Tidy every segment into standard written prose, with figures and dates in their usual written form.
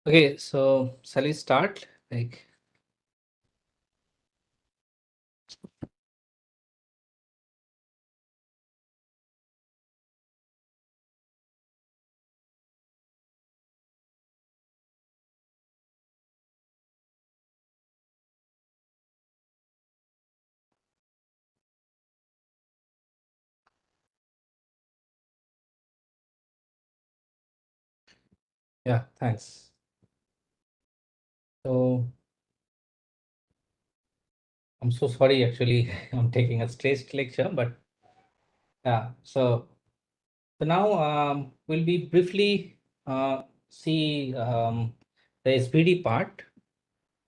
Okay, so shall we start? Yeah, thanks. So I'm so sorry, actually, I'm taking a staged lecture, but yeah. So now we'll be briefly see the SVD part,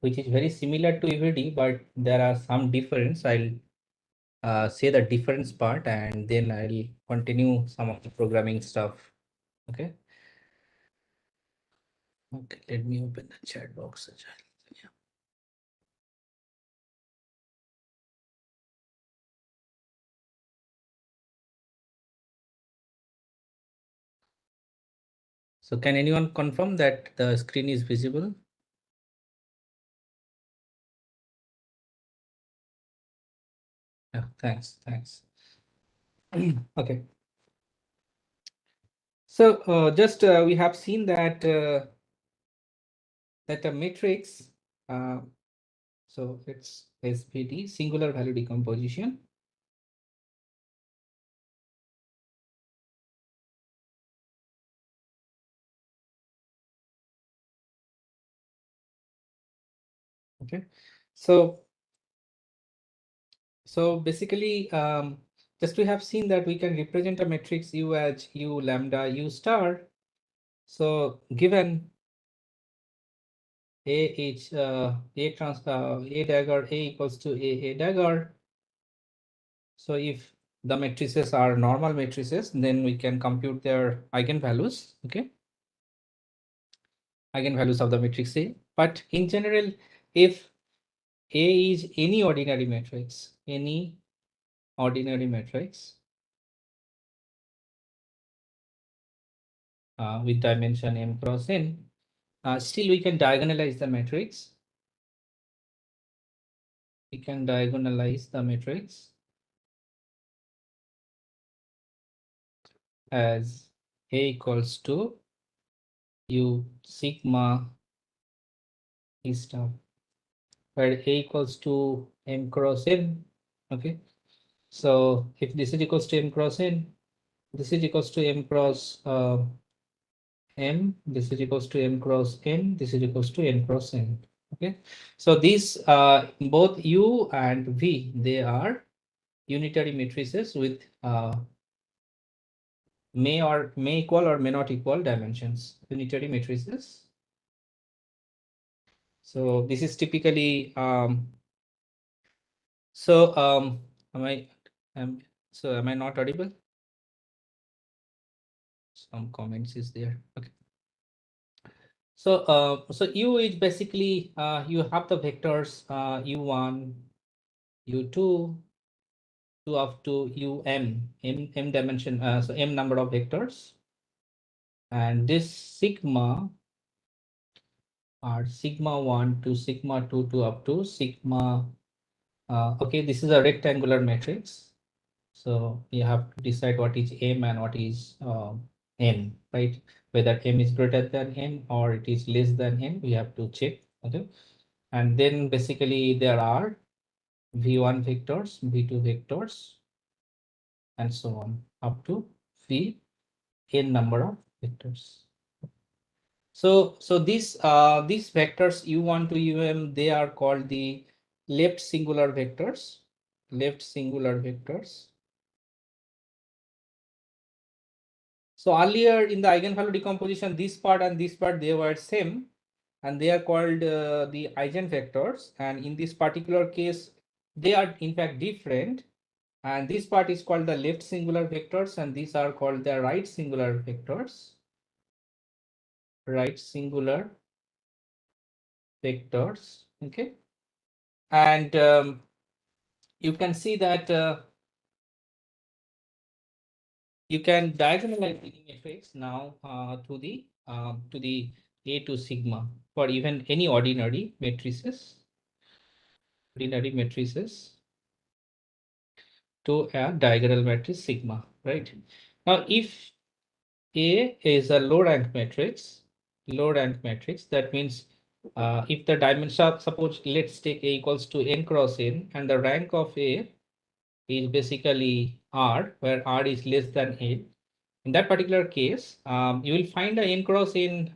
which is very similar to EVD, but there are some difference. I'll say the difference part, and then I'll continue some of the programming stuff. Okay. Okay. Let me open the chat box. Yeah. So can anyone confirm that the screen is visible? Yeah, thanks. Okay. So just we have seen that that a matrix. Uh, so it's SVD, singular value decomposition. Okay. So basically, just we have seen that we can represent a matrix U as U lambda U star. So given A dagger A equals to A dagger. So if the matrices are normal matrices, then we can compute their eigenvalues. Okay, eigenvalues of the matrix A. But in general, if A is any ordinary matrix with dimension m cross n, still we can diagonalize the matrix. We can diagonalize the matrix as A equals to U sigma E star, where A equals to m cross n. Okay, so if this is equals to m cross n, this is equals to m cross m, this is equals to m cross n, this is equals to n cross n. Okay, so these both U and V, they are unitary matrices with may equal or may not equal dimensions, unitary matrices. So this is typically am I not audible? Some comments is there. Okay. So U is basically you have the vectors U1, U2, 2 up to m dimension, so m number of vectors, and this sigma are sigma 1 to sigma 2 to up to sigma. Okay, this is a rectangular matrix. So you have to decide what is m and what is n, right? Whether m is greater than n or it is less than n, we have to check. Okay, and then basically there are v1 vectors, v2 vectors, and so on up to v n number of vectors. So these vectors u1 to um, they are called the left singular vectors. Left singular vectors. So earlier in the eigenvalue decomposition, this part and this part, they were same, and they are called the eigenvectors. And in this particular case, they are in fact different. And this part is called the left singular vectors, and these are called the right singular vectors. Right singular vectors. Okay, and you can see that you can diagonalize the matrix now to the A to sigma for even any ordinary matrices to a diagonal matrix sigma, right? Now, if A is a low rank matrix, that means if the dimension, suppose let's take A equals to n cross n, and the rank of A is basically R, where R is less than 8. In that particular case, you will find a n cross n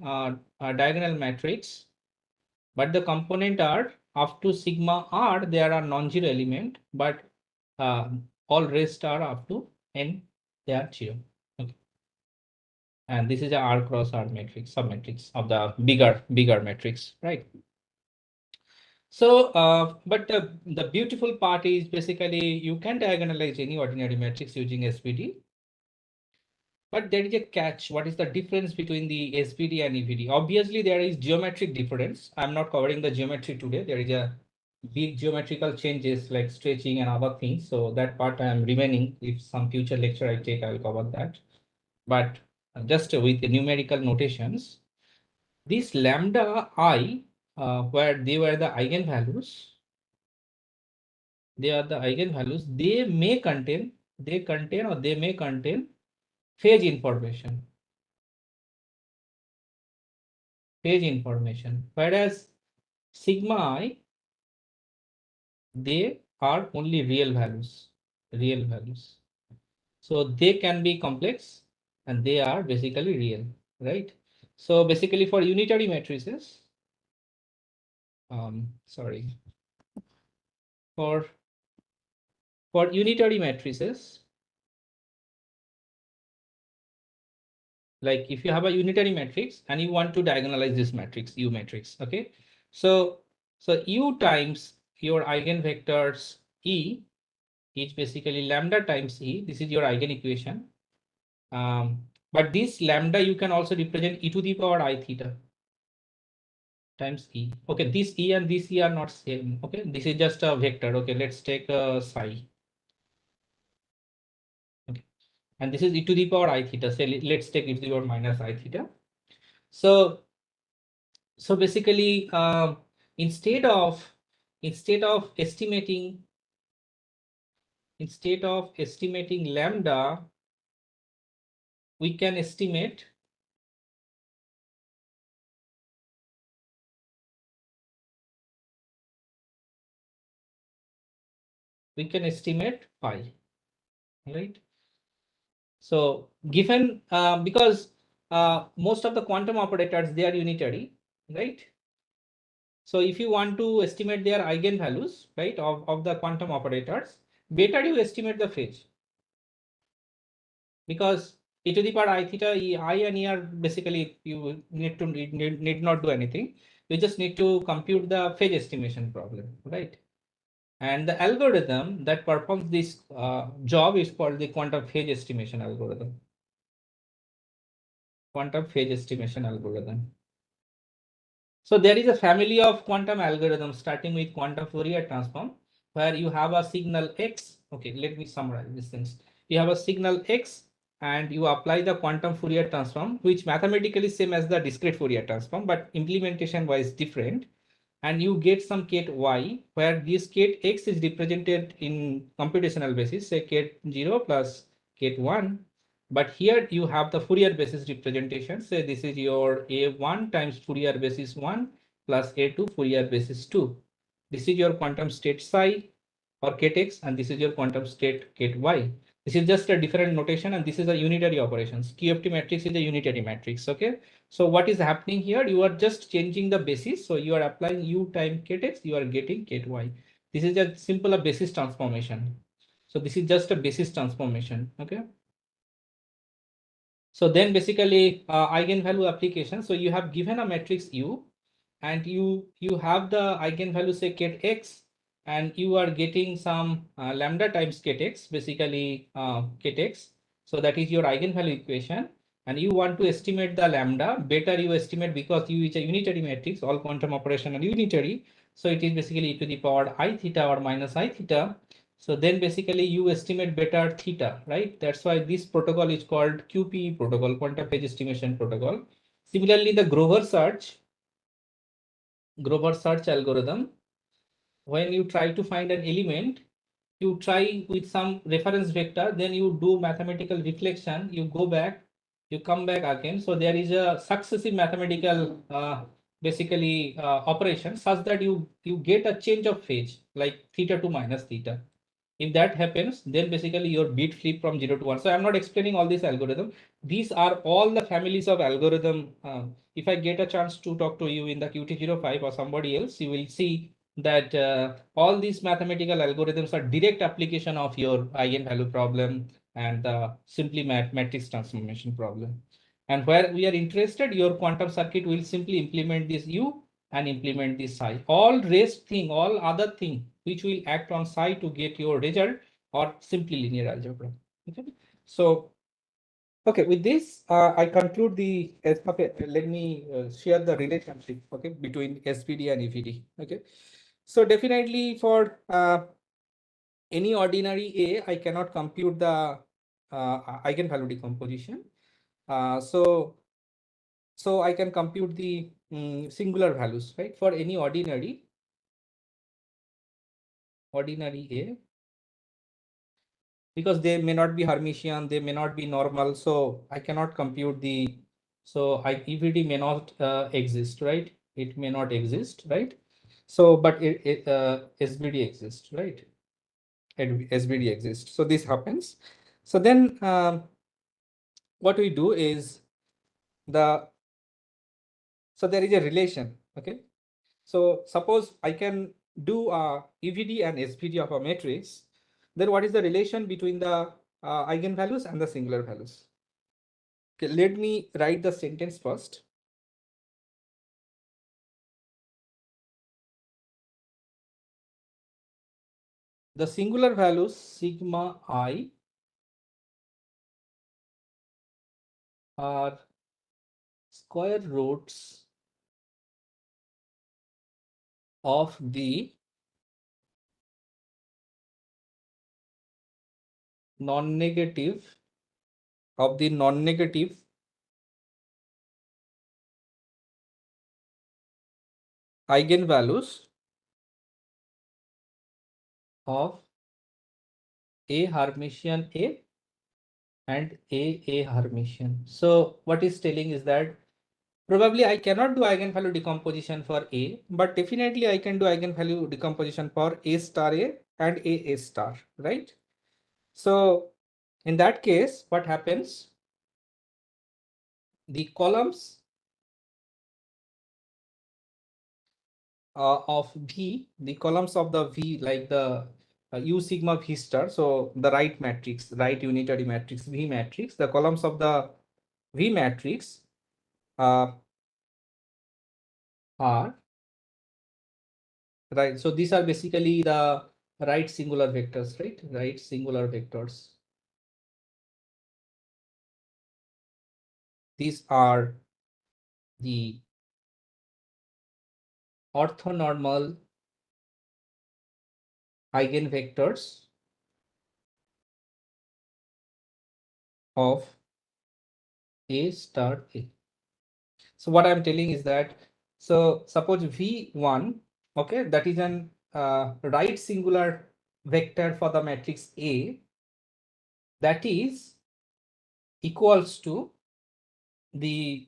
diagonal matrix, but the component are up to sigma R, there are non-zero element, but all rest are up to n, they are 0. Okay. And this is a R cross R matrix, submatrix of the bigger matrix, right? So, but the beautiful part is basically you can diagonalize any ordinary matrix using SVD. But there is a catch. What is the difference between the SVD and EVD? Obviously, there is geometric difference. I'm not covering the geometry today. There is a big geometrical changes like stretching and other things. So that part I am remaining. If some future lecture I take, I will cover that. But just with the numerical notations, this lambda I, where they were the eigenvalues, they are the eigenvalues. They may contain, they may contain phase information. Whereas sigma I, they are only real values. So they can be complex and they are basically real, right? So basically for unitary matrices, for unitary matrices, like if you have a unitary matrix and you want to diagonalize this matrix, U matrix, okay? So U times your eigenvectors E is basically lambda times E. This is your eigenequation. But this lambda you can also represent e to the power I theta times E. Okay, this E and this E are not same. Okay, this is just a vector. Okay, let's take a psi. Okay, and this is e to the power I theta. So let's take e to the power minus I theta. So basically, instead of estimating lambda, we can estimate phi, right? So given because most of the quantum operators, they are unitary, right? So if you want to estimate their eigenvalues, right, of the quantum operators, better you estimate the phase, because e to the power I theta, I and E are basically you need not do anything. You just need to compute the phase estimation problem, right? And the algorithm that performs this job is called the quantum phase estimation algorithm. So there is a family of quantum algorithms starting with quantum Fourier transform, where you have a signal X. Okay, let me summarize these things. You have a signal X and you apply the quantum Fourier transform, which mathematically same as the discrete Fourier transform, but implementation wise different. And you get some ket Y, where this ket X is represented in computational basis, say ket 0 plus ket 1. But here you have the Fourier basis representation. Say this is your A1 times Fourier basis 1 plus A2 Fourier basis 2. This is your quantum state psi or ket X, and this is your quantum state ket Y. This is just a different notation, and this is a unitary operations. QFT matrix is a unitary matrix. Okay. So what is happening here? You are just changing the basis. So you are applying U time ket X, you are getting ket Y. This is a simple basis transformation. So this is just a basis transformation. Okay. So then basically eigenvalue application. So you have given a matrix U and you have the eigenvalue say ket X, and you are getting some lambda times ket X, basically ket X. So that is your eigenvalue equation. And you want to estimate the lambda. Better you estimate, because U is a unitary matrix, all quantum operation are unitary. So it is basically e to the power I theta or minus I theta. So then basically you estimate better theta, right? That's why this protocol is called QP protocol, quantum phase estimation protocol. Similarly, the Grover search algorithm, when you try to find an element, you try with some reference vector, then you do mathematical reflection, you go back, you come back again. So there is a successive mathematical basically operation such that you get a change of phase like theta to minus theta. If that happens, then basically your bit flip from 0 to 1. So I'm not explaining all these algorithm. These are all the families of algorithm. If I get a chance to talk to you in the QT-05 or somebody else, you will see that all these mathematical algorithms are direct application of your eigenvalue problem and simply matrix transformation problem. And where we are interested, your quantum circuit will simply implement this U and implement this psi. All rest thing, all other thing which will act on psi to get your result or simply linear algebra. Okay. So, okay, with this, I conclude the, okay, let me share the relationship, okay, between SVD and EVD. Okay. So definitely for any ordinary A, I cannot compute the eigenvalue decomposition. So I can compute the singular values, right? For any ordinary A, because they may not be Hermitian, they may not be normal. So I cannot compute the, so EVD may not exist, right? It may not exist, right? So, but SVD exists, right? And SVD exists. So this happens. So then what we do is so there is a relation, okay? So suppose I can do EVD and SVD of a matrix, then what is the relation between the eigenvalues and the singular values? Okay, let me write the sentence first. The singular values sigma I are square roots of the non-negative eigenvalues of A Hermitian A and A Hermitian. So what is telling is that probably I cannot do eigenvalue decomposition for A, but definitely I can do eigenvalue decomposition for A star A and A star, right? So in that case, what happens? The columns of V, the columns of the V, like the U sigma V star, so the right matrix, right unitary matrix, V matrix, the columns of the V matrix are right. So these are basically the right singular vectors, right? Right singular vectors. These are the orthonormal eigenvectors of A star A. So what I'm telling is that, so suppose V1, okay, that is an right singular vector for the matrix A, that is equals to the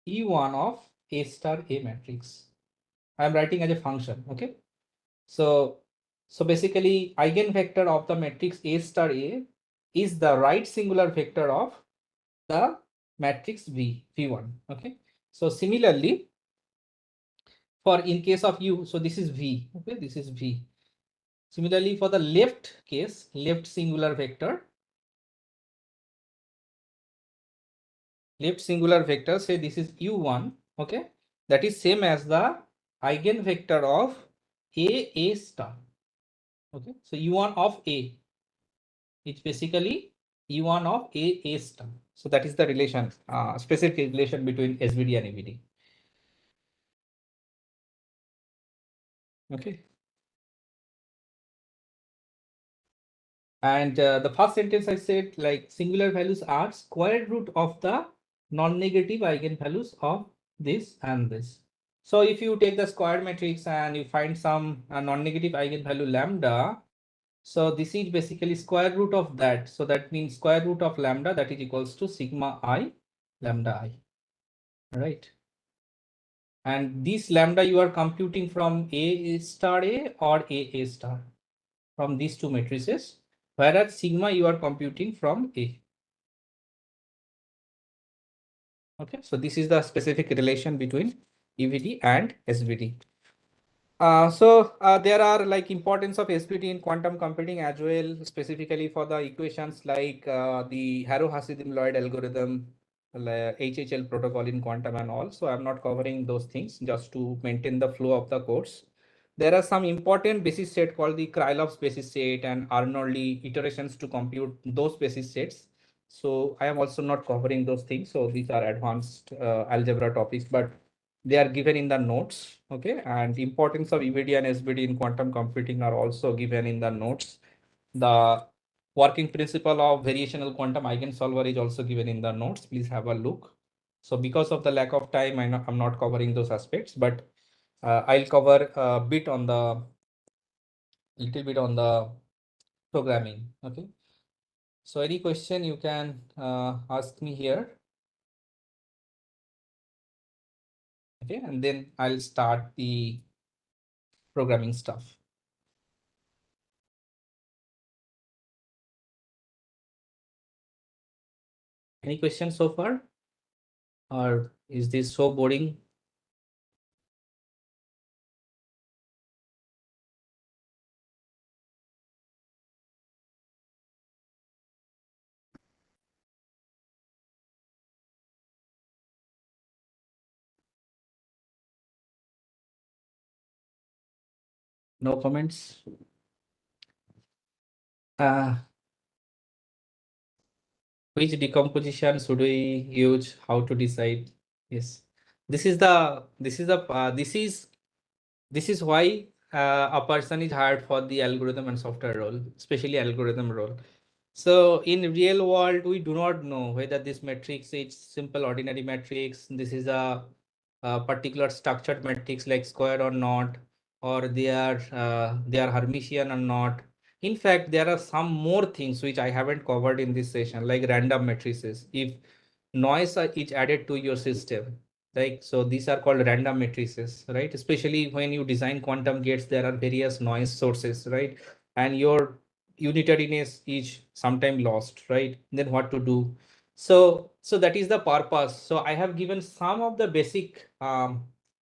E1 of A star A matrix. I'm writing as a function, okay? So basically eigenvector of the matrix A star A is the right singular vector of the matrix V1. Okay. So similarly, for in case of U, so this is V. Okay, this is V. Similarly, for the left case, left singular vector, say this is U1. Okay, that is same as the eigenvector of A star. Okay, so U1 of A, it's basically E1 of A star. So that is the relation, specific relation between SVD and EVD. Okay. And the first sentence I said, like singular values are square root of the non-negative eigenvalues of this and this. So if you take the square matrix and you find some non-negative eigenvalue lambda, so this is basically square root of that. So that means square root of lambda, that is equals to sigma I lambda I, right? And this lambda you are computing from A star A or A star, from these two matrices, whereas sigma you are computing from A. Okay, so this is the specific relation between EVD and SVD. There are like importance of SVD in quantum computing as well, specifically for the equations like the Harrow-Hasidim-Lloyd algorithm, HHL protocol in quantum and all. So I'm not covering those things just to maintain the flow of the course. There are some important basis set called the Krylov's basis set and Arnoldi iterations to compute those basis sets. So I am also not covering those things. So these are advanced algebra topics, but they are given in the notes. Okay, and importance of EVD and SVD in quantum computing are also given in the notes. The working principle of variational quantum eigensolver is also given in the notes. Please have a look. So because of the lack of time, I'm not covering those aspects, but I'll cover a bit on the little bit on the programming. Okay, so any question you can ask me here. Okay, and then I'll start the programming stuff. Any questions so far? Or is this so boring? No comments? Uh, which decomposition should we use? How to decide? Yes, this is why a person is hired for the algorithm and software role, especially algorithm role. So in real world, we do not know whether this matrix is simple ordinary matrix. This is a particular structured matrix like square or not, or they are Hermitian or not. In fact, there are some more things which I haven't covered in this session, like random matrices. If noise is added to your system, like so these are called random matrices, right? Especially when you design quantum gates, there are various noise sources, right? And your unitariness is sometime lost, right? Then what to do? So that is the purpose. So I have given some of the basic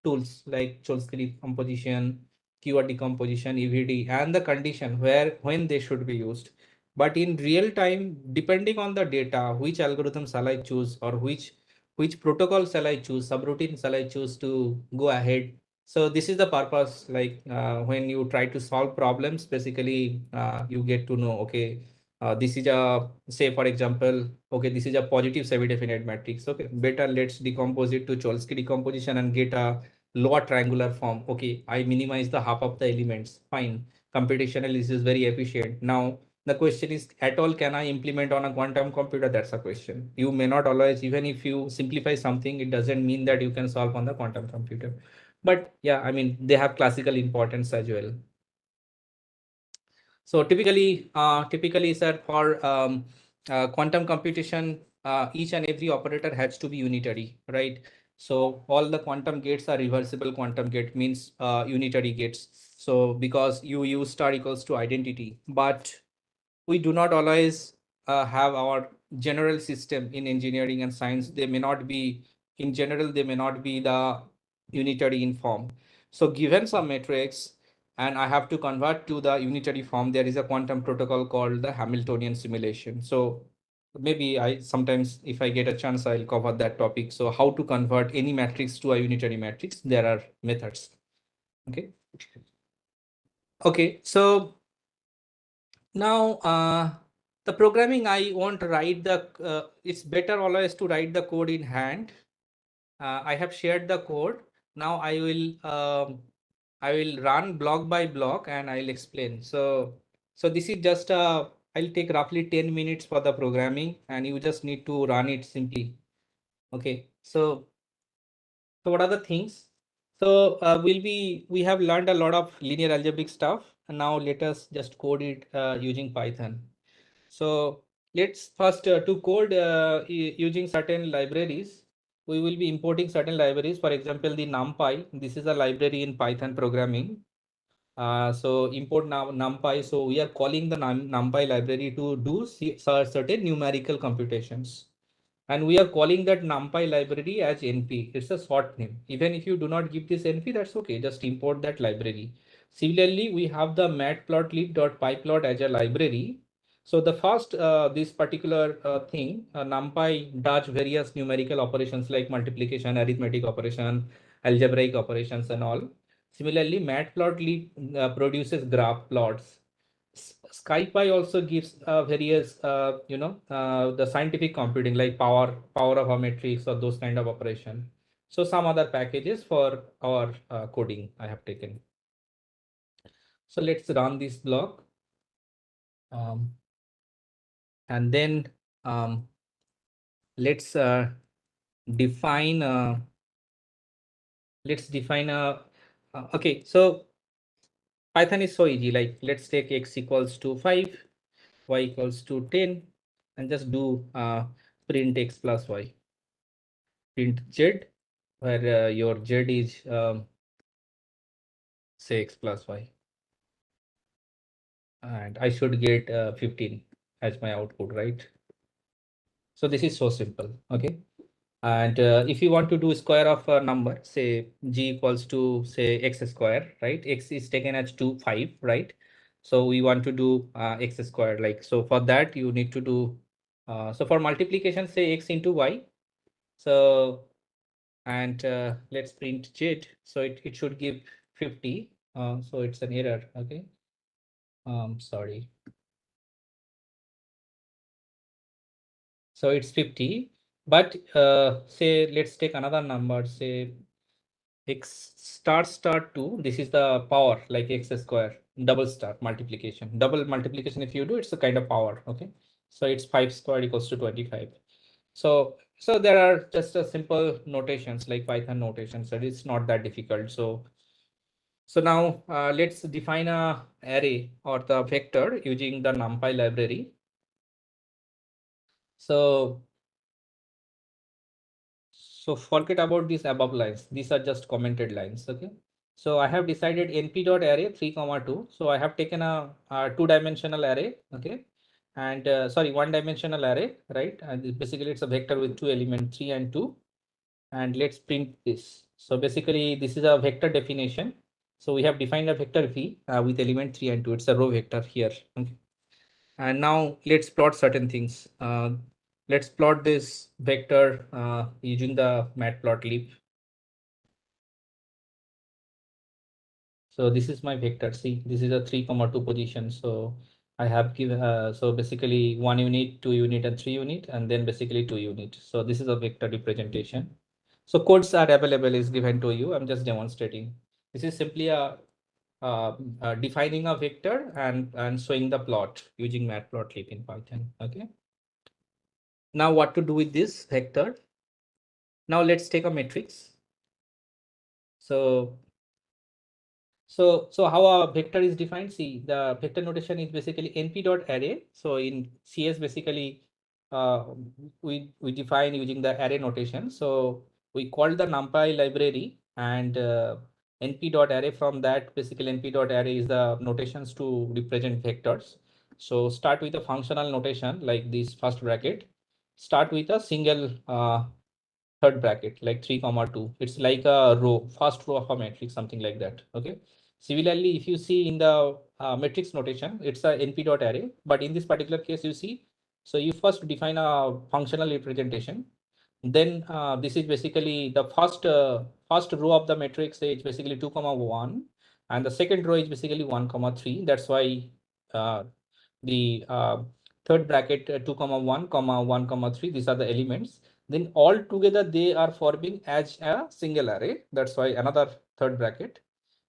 tools like Cholesky decomposition, keyword decomposition, EVD, and the condition where when they should be used. But in real time, depending on the data, which algorithm shall I choose, or which protocol shall I choose, subroutine shall I choose to go ahead. So this is the purpose, like when you try to solve problems, basically you get to know, okay, this is a, say for example, okay, this is a positive semi-definite matrix. Okay, better let's decompose it to Cholesky decomposition and get a lower triangular form. Okay, I minimize the half of the elements. Fine. Computationally, this is very efficient. Now, the question is, at all, can I implement on a quantum computer? That's a question. You may not always, even if you simplify something, it doesn't mean that you can solve on the quantum computer. But yeah, I mean, they have classical importance as well. So typically, sir, for quantum computation, each and every operator has to be unitary, right? So all the quantum gates are reversible quantum gate, means unitary gates. So because you use star equals to identity, but we do not always have our general system in engineering and science. They may not be, in general, they may not be the unitary in form. So given some matrix, and I have to convert to the unitary form, there is a quantum protocol called the Hamiltonian simulation. So maybe I sometimes, if I get a chance, I'll cover that topic. So how to convert any matrix to a unitary matrix, there are methods. Okay. Okay, so now, the programming, I won't write the, it's better always to write the code in hand. I have shared the code. Now I will run block by block and I'll explain. So this is just, I'll take roughly 10 minutes for the programming and you just need to run it simply. Okay, so what are the things? So we have learned a lot of linear algebraic stuff, and now let us just code it using Python. So let's first to code using certain libraries. We will be importing certain libraries. For example, the NumPy. This is a library in Python programming. So import NumPy. So we are calling the NumPy library to do certain numerical computations. And we are calling that NumPy library as NP. It's a short name. Even if you do not give this NP, that's okay. Just import that library. Similarly, we have the matplotlib.pyplot as a library. So the first, this particular thing, NumPy does various numerical operations like multiplication, arithmetic operation, algebraic operations, and all. Similarly, matplotlib produces graph plots. SkyPy also gives various, the scientific computing like power of a matrix or those kind of operation. So some other packages for our coding I have taken. So let's run this block. Um, and then let's define, okay, so Python is so easy. Like let's take x equals to 5, y equals to 10, and just do print x plus y. Print z, where your z is say x plus y, and I should get 15 as my output, right? So this is so simple. Okay. And if you want to do square of a number, say g equals to say x square, right? X is taken as 2, 5, right? So we want to do x square, like, so for that you need to do, so for multiplication, say x into y. So, and let's print z. So it should give 50. So it's an error. Okay. Sorry. So it's 50, but say let's take another number, say x star 2. This is the power, like x square, double star multiplication. Double multiplication, if you do, it's a kind of power. Okay. So it's 5 squared equals to 25. So there are just a simple notations like Python notations, so it's not that difficult. So now let's define a array or the vector using the NumPy library. So forget about these above lines. These are just commented lines. Okay. So I have decided np.array 3, 2. So I have taken a two-dimensional array. Okay. And sorry, one-dimensional array, right? And basically it's a vector with two elements, 3 and 2. And let's print this. So basically this is a vector definition. So we have defined a vector v with element 3 and 2. It's a row vector here. Okay. And now let's plot certain things. Let's plot this vector using the matplotlib. So this is my vector. See, this is a 3, 2 position. So I have given, so basically 1 unit, 2 unit, and 3 unit, and then basically 2 unit. So this is a vector representation. So codes are available is given to you. I'm just demonstrating. This is simply a defining a vector and showing the plot using matplotlib in Python. Okay. Now what to do with this vector? Now let's take a matrix. So how a vector is defined? See, the vector notation is basically np.array. So in CS, basically, uh, we define using the array notation. So we call the NumPy library and np.array. From that, basically np.array is the notations to represent vectors. So start with a functional notation like this first bracket. Start with a single third bracket like 3, 2. It's like a row, first row of a matrix, something like that. Okay. Similarly, if you see in the matrix notation, it's a np.array, but in this particular case, you see, so you first define a functional representation. Then this is basically the first row of the matrix. It's basically 2, 1, and the second row is basically 1, 3. That's why uh, the third bracket 2, 1, 1, 3. These are the elements. Then all together they are forming as a single array. That's why another third bracket.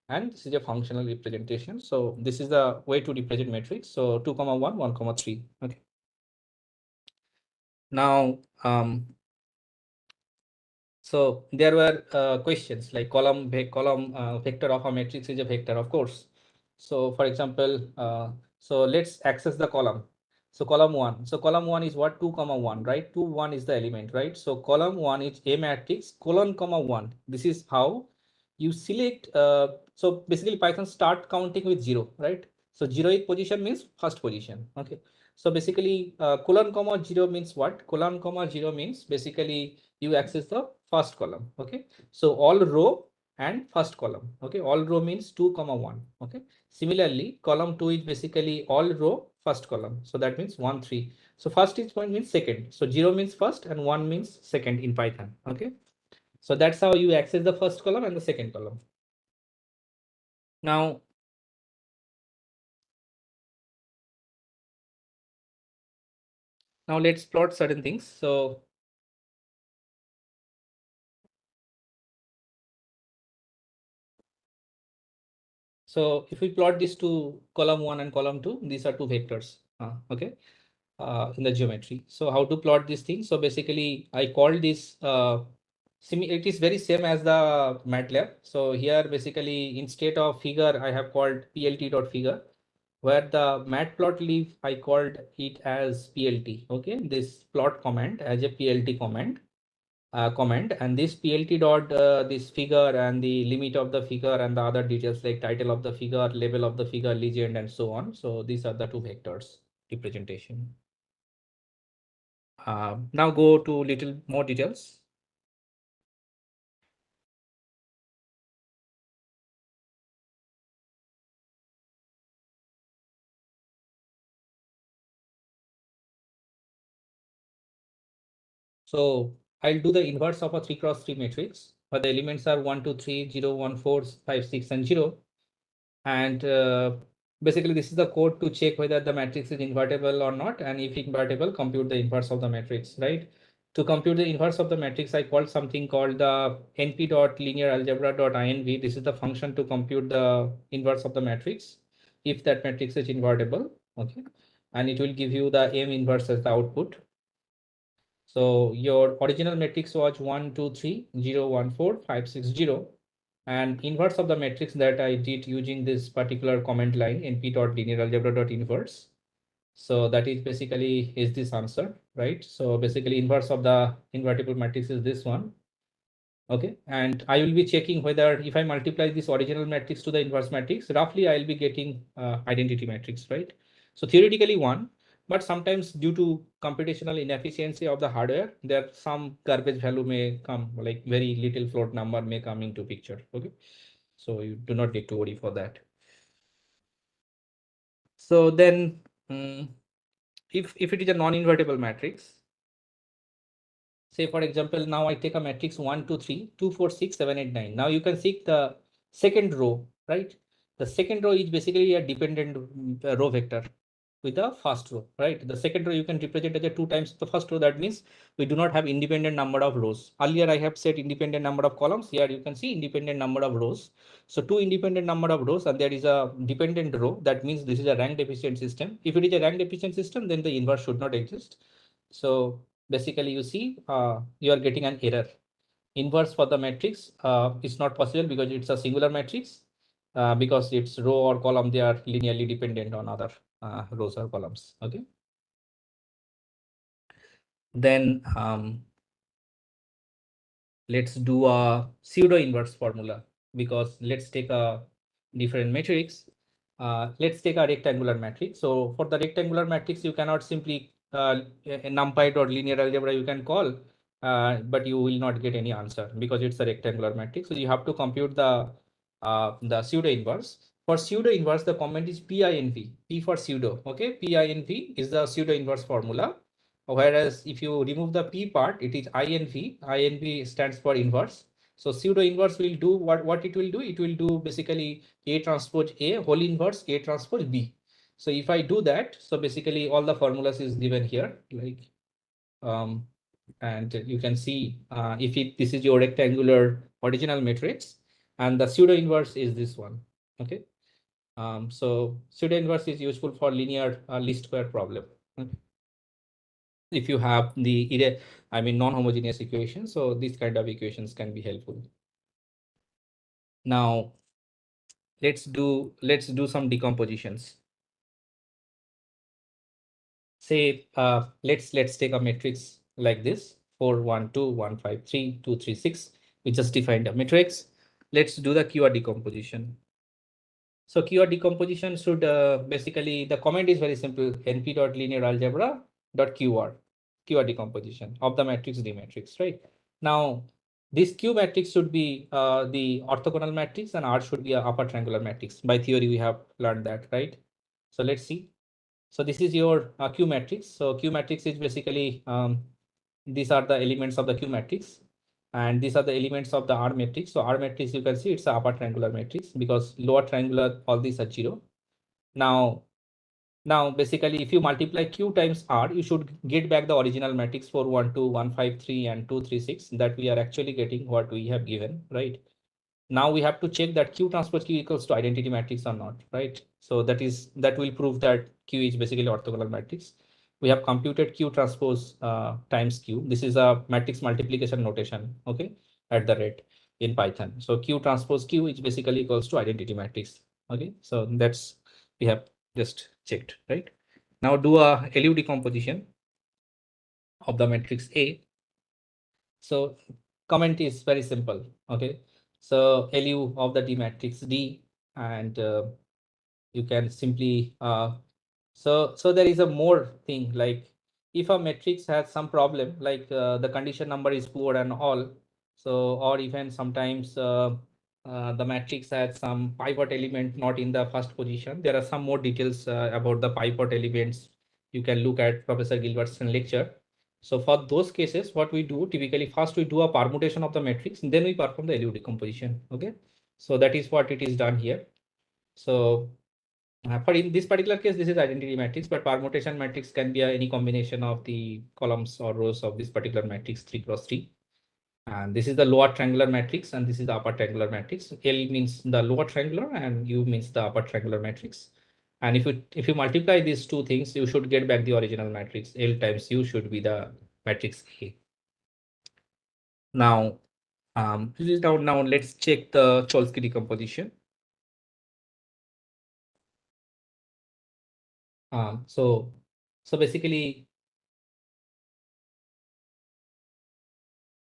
And this is a functional representation. So this is the way to represent matrix. So 2, 1, 1, 3. Okay. Now So there were questions like column vector of a matrix is a vector, of course. So for example, so let's access the column. So column one. So column one is what? 2 comma 1, right? 2 1 is the element, right? So column one is a matrix colon comma 1. This is how you select. So basically Python start counting with 0, right? So 0th position means first position. Okay. So basically colon comma 0 means what? Colon comma 0 means basically you access the first column. Okay. So all row and first column. Okay. All row means 2 comma 1. Okay. Similarly, column 2 is basically all row first column. So that means 1 3. So first is point means second. So 0 means first and 1 means second in Python. Okay. So that's how you access the first column and the second column. Now let's plot certain things. So if we plot these two, column 1 and column 2, these are two vectors. Okay. In the geometry. So how to plot this thing? So basically I called this it is very same as the MATLAB. So here basically instead of figure I have called plt.figure, where the matplotlib I called it as plt. Okay, this plot command as a plt command. Comment, and this plt dot this figure and the limit of the figure and the other details like title of the figure, label of the figure, legend, and so on. So these are the two vectors representation. Now go to little more details. So I'll do the inverse of a 3 cross 3 matrix, where the elements are 1 2 3 0 1 4 5 6 and 0. And basically this is the code to check whether the matrix is invertible or not, and if invertible, compute the inverse of the matrix, right? To compute the inverse of the matrix, I called something called the np.linearalgebra.inv. This is the function to compute the inverse of the matrix if that matrix is invertible. Okay, and it will give you the m inverse as the output. So your original matrix was 1 2 3 0 1 4 5 6 0, and inverse of the matrix that I did using this particular comment line np.linearalgebra.inverse. So that is basically is this answer, right? So basically inverse of the invertible matrix is this one. Okay, and I will be checking whether if I multiply this original matrix to the inverse matrix, roughly I'll be getting identity matrix, right? So theoretically one, but sometimes due to computational inefficiency of the hardware, there some garbage value may come, like very little float number may come into picture. Okay, so you do not need to worry for that. So then, if it is a non-invertible matrix, say for example, now I take a matrix 1 2 3 2 4 6 7 8 9. Now you can see the second row, right? The second row is basically a dependent row vector with the first row, right? The second row you can represent as a 2 times the first row. That means we do not have independent number of rows. Earlier I have said independent number of columns. Here you can see independent number of rows. So two independent number of rows and there is a dependent row. That means this is a rank deficient system. If it is a rank deficient system, then the inverse should not exist. So basically you see you are getting an error. Inverse for the matrix is not possible because it's a singular matrix, because its row or column, they are linearly dependent on other rows or columns. Okay. Then let's do a pseudo inverse formula, because let's take a different matrix. Let's take a rectangular matrix. So for the rectangular matrix, you cannot simply a numpy or linear algebra you can call, but you will not get any answer because it's a rectangular matrix. So you have to compute the pseudo inverse. For pseudo inverse, the comment is PINV, P for pseudo. Okay, PINV is the pseudo inverse formula. Whereas if you remove the P part, it is INV. INV stands for inverse. So pseudo inverse will do what it will do. It will do basically A transpose A whole inverse A transpose B. So if I do that, so basically all the formulas is given here, like and you can see if this is your rectangular original matrix, and the pseudo inverse is this one. Okay. So pseudo inverse is useful for linear least square problem. Okay. if you have the non-homogeneous equations. So these kind of equations can be helpful. Now let's do some decompositions. Say let's take a matrix like this: 4 1 2 1 5 3 2 3 6. We just defined a matrix. Let's do the QR decomposition. So QR decomposition should basically, the comment is very simple: np.linear-algebra.qr decomposition of the matrix D matrix, right? Now this Q matrix should be the orthogonal matrix and R should be a upper triangular matrix. By theory we have learned that, right? So let's see. So this is your Q matrix. So Q matrix is basically these are the elements of the Q matrix, and these are the elements of the R matrix. So R matrix, you can see it's a upper triangular matrix because lower triangular, all these are 0. Now, basically, if you multiply Q times R, you should get back the original matrix 4 1 2 1 5 3 and 2 3 6 that we are actually getting what we have given, right? Now we have to check that Q transpose Q equals to identity matrix or not, right? So that will prove that Q is basically orthogonal matrix. We have computed Q transpose times Q. This is a matrix multiplication notation, okay, at the rate in Python. So Q transpose Q is basically equals to identity matrix. Okay, so that's, we have just checked, right? Now do a LU decomposition of the matrix A. So comment is very simple. Okay, so LU of the D matrix D, and you can simply so there is a more thing, like if a matrix has some problem, like the condition number is poor and all, so or even sometimes the matrix has some pivot element not in the first position. There are some more details about the pivot elements. You can look at Professor Gilbert's lecture. So for those cases, what we do typically, first we do a permutation of the matrix, and then we perform the LU decomposition. Okay, so that is what it is done here. So for in this particular case, this is identity matrix, but permutation matrix can be any combination of the columns or rows of this particular matrix 3 cross 3. And this is the lower triangular matrix, and this is the upper triangular matrix. L means the lower triangular, and U means the upper triangular matrix. And if you multiply these two things, you should get back the original matrix. L times U should be the matrix A. Now, now let's check the Cholesky decomposition. So basically,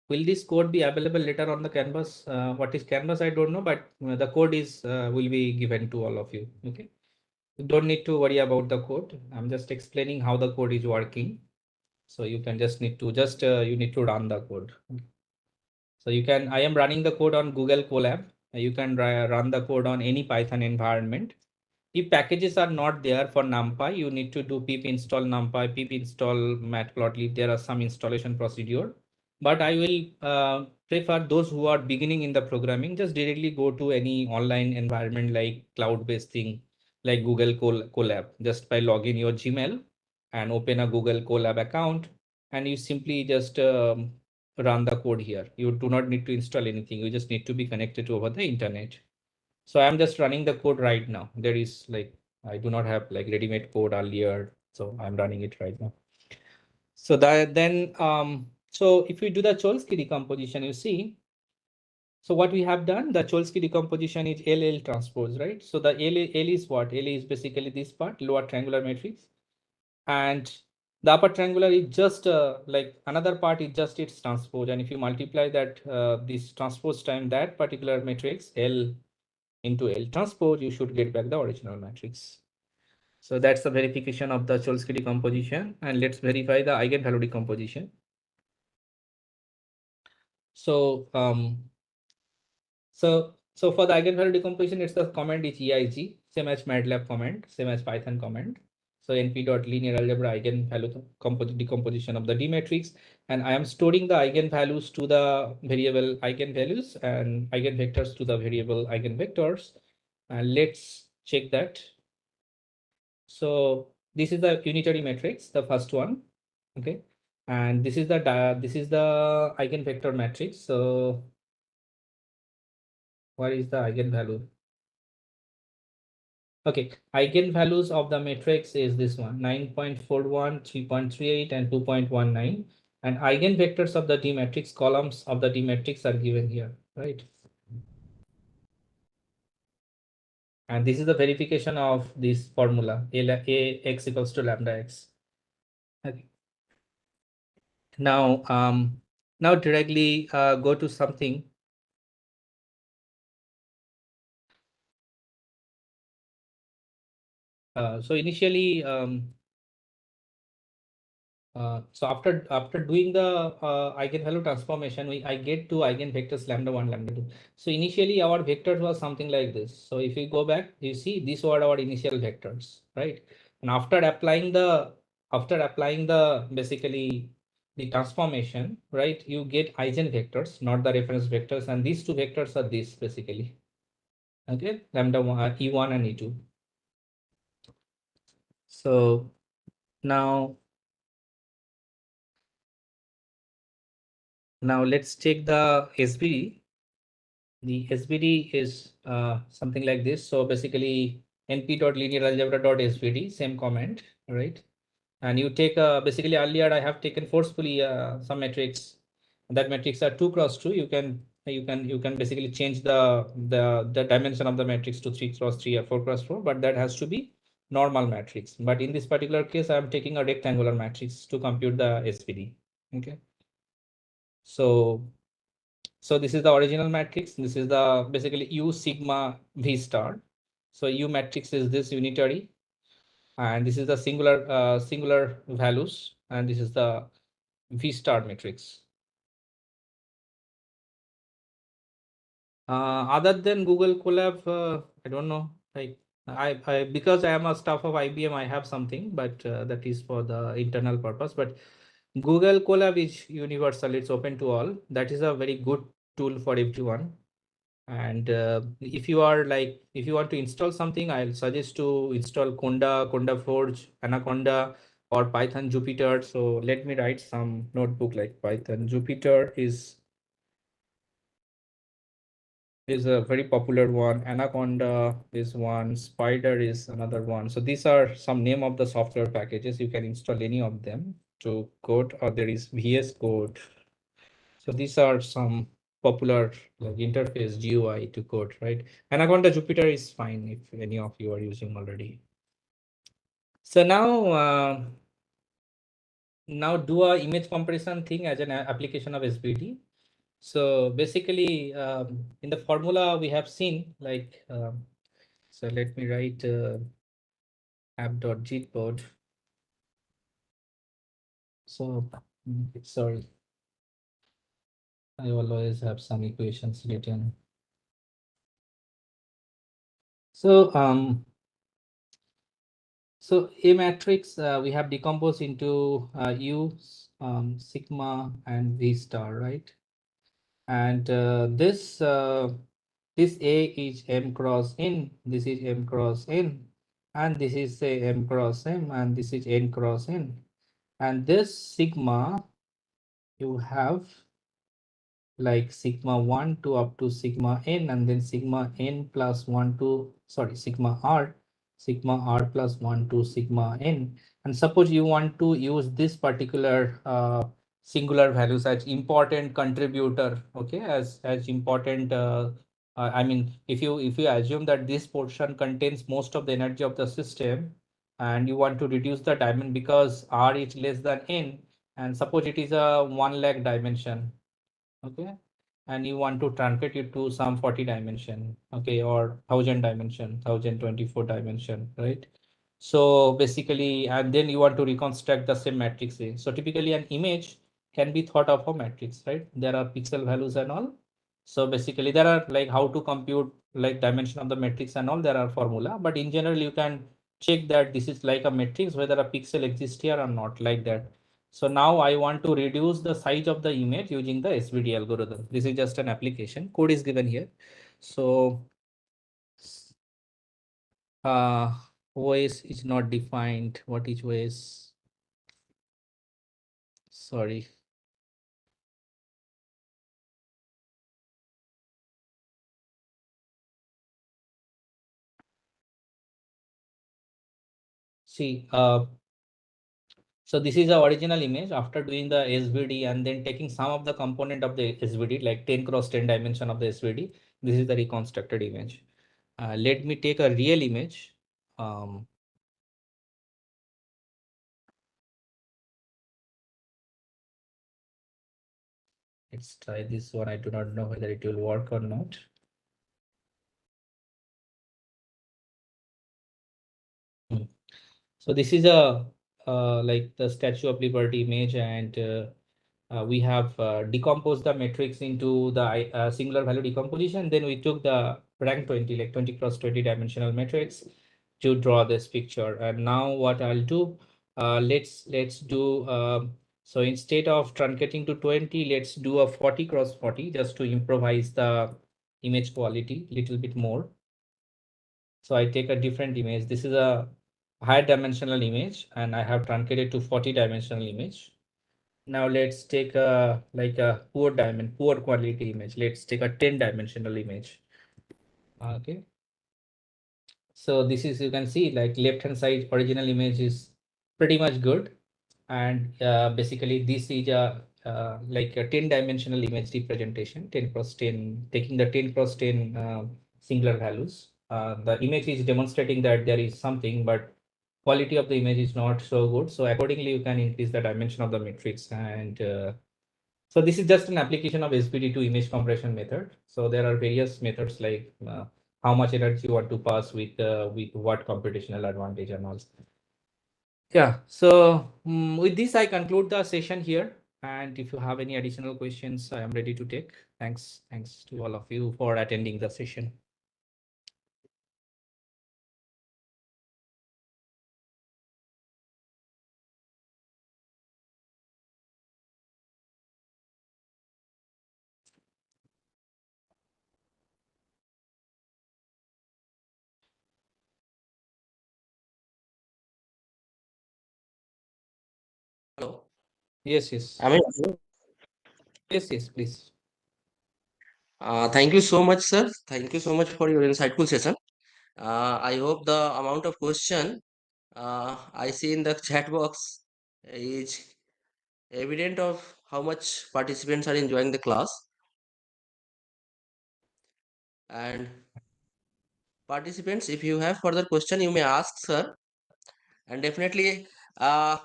will this code be available later on the canvas? What is canvas? I don't know, but the code is will be given to all of you. Okay, you don't need to worry about the code. I'm just explaining how the code is working. So you can just need to you need to run the code. So you can, I am running the code on Google Colab. You can run the code on any Python environment. If packages are not there for NumPy, you need to do pip install NumPy, pip install matplotlib. There are some installation procedure, but I will prefer those who are beginning in the programming, just directly go to any online environment like cloud-based thing, like Google Colab. Just by logging your Gmail and open a Google Colab account, and you simply just run the code here. You do not need to install anything. You just need to be connected to over the internet. So I'm just running the code right now. There is like, I do not have like ready-made code earlier, so I'm running it right now. So that then, so if we do the Cholesky decomposition, you see, so what we have done, the Cholesky decomposition is LL transpose, right? So the L is what? L is basically this part, lower triangular matrix, and the upper triangular is just like another part is just its transpose. And if you multiply that this transpose time that particular matrix L into L transpose, you should get back the original matrix. So that's the verification of the Cholesky decomposition. And let's verify the eigenvalue decomposition. So so for the eigenvalue decomposition, it's the command is EIG, same as MATLAB command, same as Python command. So np.linear algebra eigenvalue decomposition of the D matrix. And I am storing the eigenvalues to the variable eigenvalues and eigenvectors to the variable eigenvectors. And let's check that. So this is the unitary matrix, the first one. Okay. And this is the eigenvector matrix. So what is the eigenvalue? Okay, eigenvalues of the matrix is this one, 9.41, 3.38, and 2.19. And eigenvectors of the D matrix, columns of the D matrix are given here, right? And this is the verification of this formula, A x equals to lambda x. Okay. Now directly go to something. So initially, so after doing the eigenvalue transformation, I get two eigenvectors lambda 1, lambda 2. So initially our vectors was something like this. So if we go back, you see these were our initial vectors, right? And after applying the basically the transformation, right, you get eigenvectors, not the reference vectors, and these two vectors are this basically. Okay, lambda 1, e1 and e2. So now let's take the SVD. The SVD is something like this. So basically np.linearalgebra.svd, same comment, right? And you take basically earlier I have taken forcefully some matrix. That matrix are 2 cross 2. You can basically change the dimension of the matrix to 3 cross 3 or 4 cross 4, but that has to be normal matrix. But in this particular case, I am taking a rectangular matrix to compute the SVD. Okay. So this is the original matrix. This is the basically U sigma V star. So U matrix is this unitary, and this is the singular values, and this is the V star matrix. Other than Google Colab, I don't know. Like I because I am a staff of IBM, I have something, but that is for the internal purpose. But Google Colab is universal. It's open to all. That is a very good tool for everyone. And if you want to install something, I'll suggest to install Conda Forge, Anaconda, or Python Jupyter. So let me write some notebook. Like Python Jupyter is a very popular one. Anaconda is one. Spider is another one. So these are some name of the software packages. You can install any of them to code, or there is VS Code. So these are some popular like interface GUI to code, right? Anaconda Jupyter is fine if any of you are using already. So now do a image compression thing as an application of SVD. So basically, in the formula we have seen like, so let me write app.gitboard. So sorry, I always have some equations written. So So A matrix we have decomposed into U, sigma, and V star, right? And this A is M cross N, this is M cross N, and this is say M cross M, and this is N cross N. And this sigma you have like sigma 1 to up to sigma n, and then sigma n plus 1 to sigma r plus 1 to sigma n. And suppose you want to use this particular singular values as important contributor, okay, as important I mean, if you assume that this portion contains most of the energy of the system, and you want to reduce the dimension because r is less than n, and suppose it is a 1 lakh dimension, okay, and you want to truncate it to some 40 dimension, okay, or 1000 dimension, 1024 dimension, right? So basically, and then you want to reconstruct the same matrix A. So typically an image can be thought of a matrix, right? There are pixel values and all. So basically there are like how to compute like dimension of the matrix and all, there are formula, but in general you can check that this is like a matrix whether a pixel exists here or not, like that. So now I want to reduce the size of the image using the SVD algorithm. This is just an application. Code is given here. So uh, OS is not defined. What is OS? Sorry. See, so this is the original image after doing the SVD and then taking some of the component of the SVD, like 10 cross 10 dimension of the SVD. This is the reconstructed image. Let me take a real image. Let's try this one. I do not know whether it will work or not. So this is a like the Statue of Liberty image, and we have decomposed the matrix into the singular value decomposition. Then we took the rank 20, like 20 cross 20 dimensional matrix to draw this picture. And now what I'll do, let's do so instead of truncating to 20, let's do a 40 cross 40 just to improvise the image quality little bit more. So I take a different image. This is a higher dimensional image, and I have truncated to 40 dimensional image. Now let's take a like a poor quality image. Let's take a 10 dimensional image. Okay. So this is, you can see, like left hand side original image is pretty much good. And basically this is a like a 10 dimensional image representation, 10 cross 10, taking the 10 cross 10 singular values. The image is demonstrating that there is something, but quality of the image is not so good. So accordingly, you can increase the dimension of the matrix. And so this is just an application of SVD to image compression method. So there are various methods like how much energy you want to pass with what computational advantage and all. Yeah. So with this, I conclude the session here. And if you have any additional questions, I am ready to take. Thanks. Thanks to all of you for attending the session. Hello. Yes, yes. I mean, Yes, yes, please. thank you so much, sir. Thank you so much for your insightful session. I hope the amount of question I see in the chat box is evident of how much participants are enjoying the class. And participants, if you have further question, you may ask, sir. And definitely, as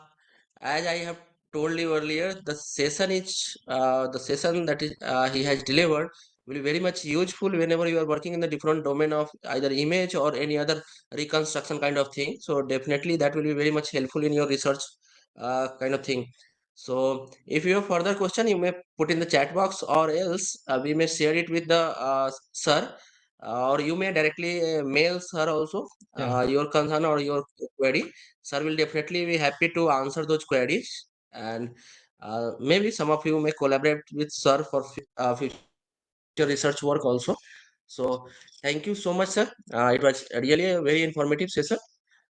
I have told you earlier, the session that is he has delivered will be very much useful whenever you are working in the different domain of either image or any other reconstruction kind of thing. So definitely that will be very much helpful in your research kind of thing. So if you have further question, you may put in the chat box, or else we may share it with the sir, or you may directly mail sir also Yeah. your concern or your query. Sir will definitely be happy to answer those queries, and maybe some of you may collaborate with sir for future research work also. So thank you so much, sir. It was really a very informative session.